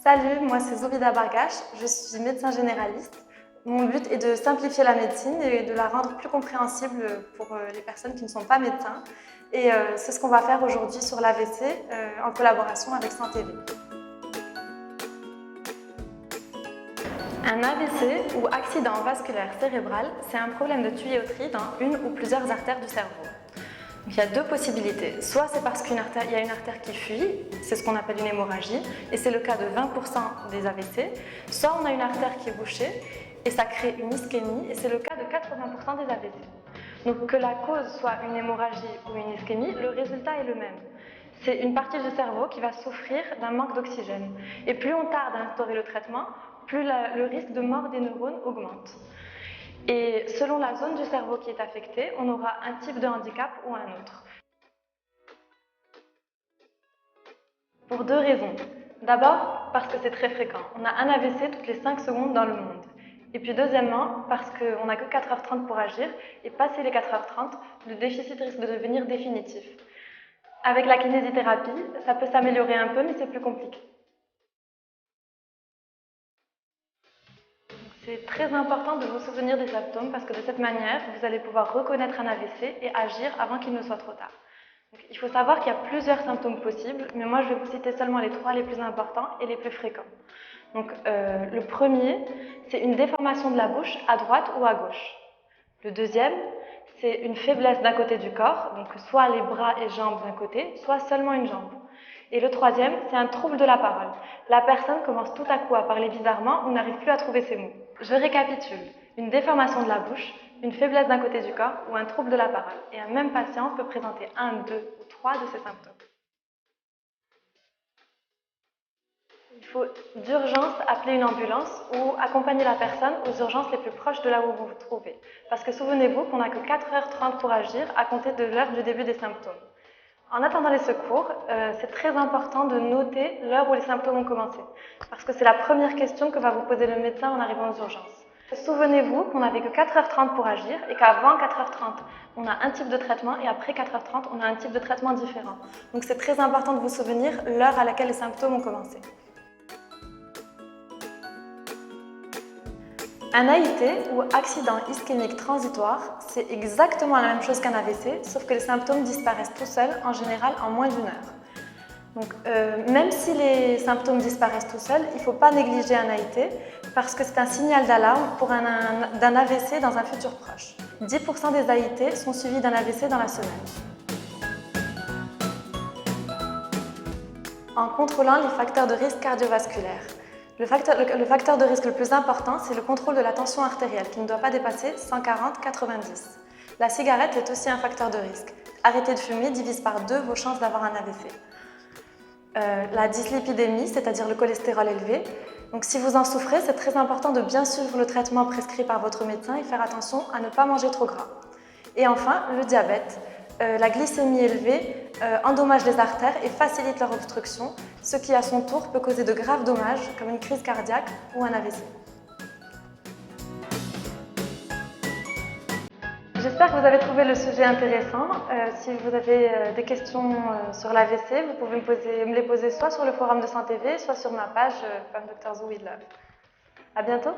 Salut, moi c'est Zourida Bargache, je suis médecin généraliste. Mon but est de simplifier la médecine et de la rendre plus compréhensible pour les personnes qui ne sont pas médecins. Et c'est ce qu'on va faire aujourd'hui sur l'AVC en collaboration avec SanTV. Un AVC ou accident vasculaire cérébral, c'est un problème de tuyauterie dans une ou plusieurs artères du cerveau. Donc, il y a deux possibilités. Soit c'est parce qu'il y a une artère qui fuit, c'est ce qu'on appelle une hémorragie, et c'est le cas de 20% des AVC. Soit on a une artère qui est bouchée, et ça crée une ischémie, et c'est le cas de 80% des AVC. Donc que la cause soit une hémorragie ou une ischémie, le résultat est le même. C'est une partie du cerveau qui va souffrir d'un manque d'oxygène. Et plus on tarde à instaurer le traitement, plus le risque de mort des neurones augmente. Et selon la zone du cerveau qui est affectée, on aura un type de handicap ou un autre. Pour deux raisons. D'abord, parce que c'est très fréquent. On a un AVC toutes les 5 secondes dans le monde. Et puis deuxièmement, parce qu'on n'a que 4h30 pour agir, et passé les 4h30, le déficit risque de devenir définitif. Avec la kinésithérapie, ça peut s'améliorer un peu, mais c'est plus compliqué. C'est très important de vous souvenir des symptômes parce que de cette manière, vous allez pouvoir reconnaître un AVC et agir avant qu'il ne soit trop tard. Donc, il faut savoir qu'il y a plusieurs symptômes possibles, mais moi je vais vous citer seulement les 3 les plus importants et les plus fréquents. Donc, le premier, c'est une déformation de la bouche à droite ou à gauche. Le deuxième, c'est une faiblesse d'un côté du corps, donc soit les bras et jambes d'un côté, soit seulement une jambe. Et le troisième, c'est un trouble de la parole. La personne commence tout à coup à parler bizarrement ou n'arrive plus à trouver ses mots. Je récapitule. Une déformation de la bouche, une faiblesse d'un côté du corps ou un trouble de la parole. Et un même patient peut présenter 1, 2 ou 3 de ces symptômes. Il faut d'urgence appeler une ambulance ou accompagner la personne aux urgences les plus proches de là où vous vous trouvez. Parce que souvenez-vous qu'on n'a que 4h30 pour agir à compter de l'heure du début des symptômes. En attendant les secours, c'est très important de noter l'heure où les symptômes ont commencé. Parce que c'est la première question que va vous poser le médecin en arrivant aux urgences. Souvenez-vous qu'on n'avait que 4h30 pour agir et qu'avant 4h30, on a un type de traitement et après 4h30, on a un type de traitement différent. Donc c'est très important de vous souvenir l'heure à laquelle les symptômes ont commencé. Un AIT ou accident ischémique transitoire, c'est exactement la même chose qu'un AVC, sauf que les symptômes disparaissent tout seuls, en général en moins d'1 heure. Donc, même si les symptômes disparaissent tout seuls, il ne faut pas négliger un AIT parce que c'est un signal d'alarme d'un AVC dans un futur proche. 10% des AIT sont suivis d'un AVC dans la semaine. En contrôlant les facteurs de risque cardiovasculaire. Le facteur de risque le plus important, c'est le contrôle de la tension artérielle qui ne doit pas dépasser 140/90. La cigarette est aussi un facteur de risque. Arrêter de fumer divise par 2 vos chances d'avoir un AVC. La dyslipidémie, c'est-à-dire le cholestérol élevé. Donc si vous en souffrez, c'est très important de bien suivre le traitement prescrit par votre médecin et faire attention à ne pas manger trop gras. Et enfin, le diabète. La glycémie élevée endommage les artères et facilite leur obstruction, ce qui à son tour peut causer de graves dommages comme une crise cardiaque ou un AVC. J'espère que vous avez trouvé le sujet intéressant. Si vous avez des questions sur l'AVC, vous pouvez me les poser soit sur le forum de SanTV, soit sur ma page Femme Dr Zou We Love. À bientôt.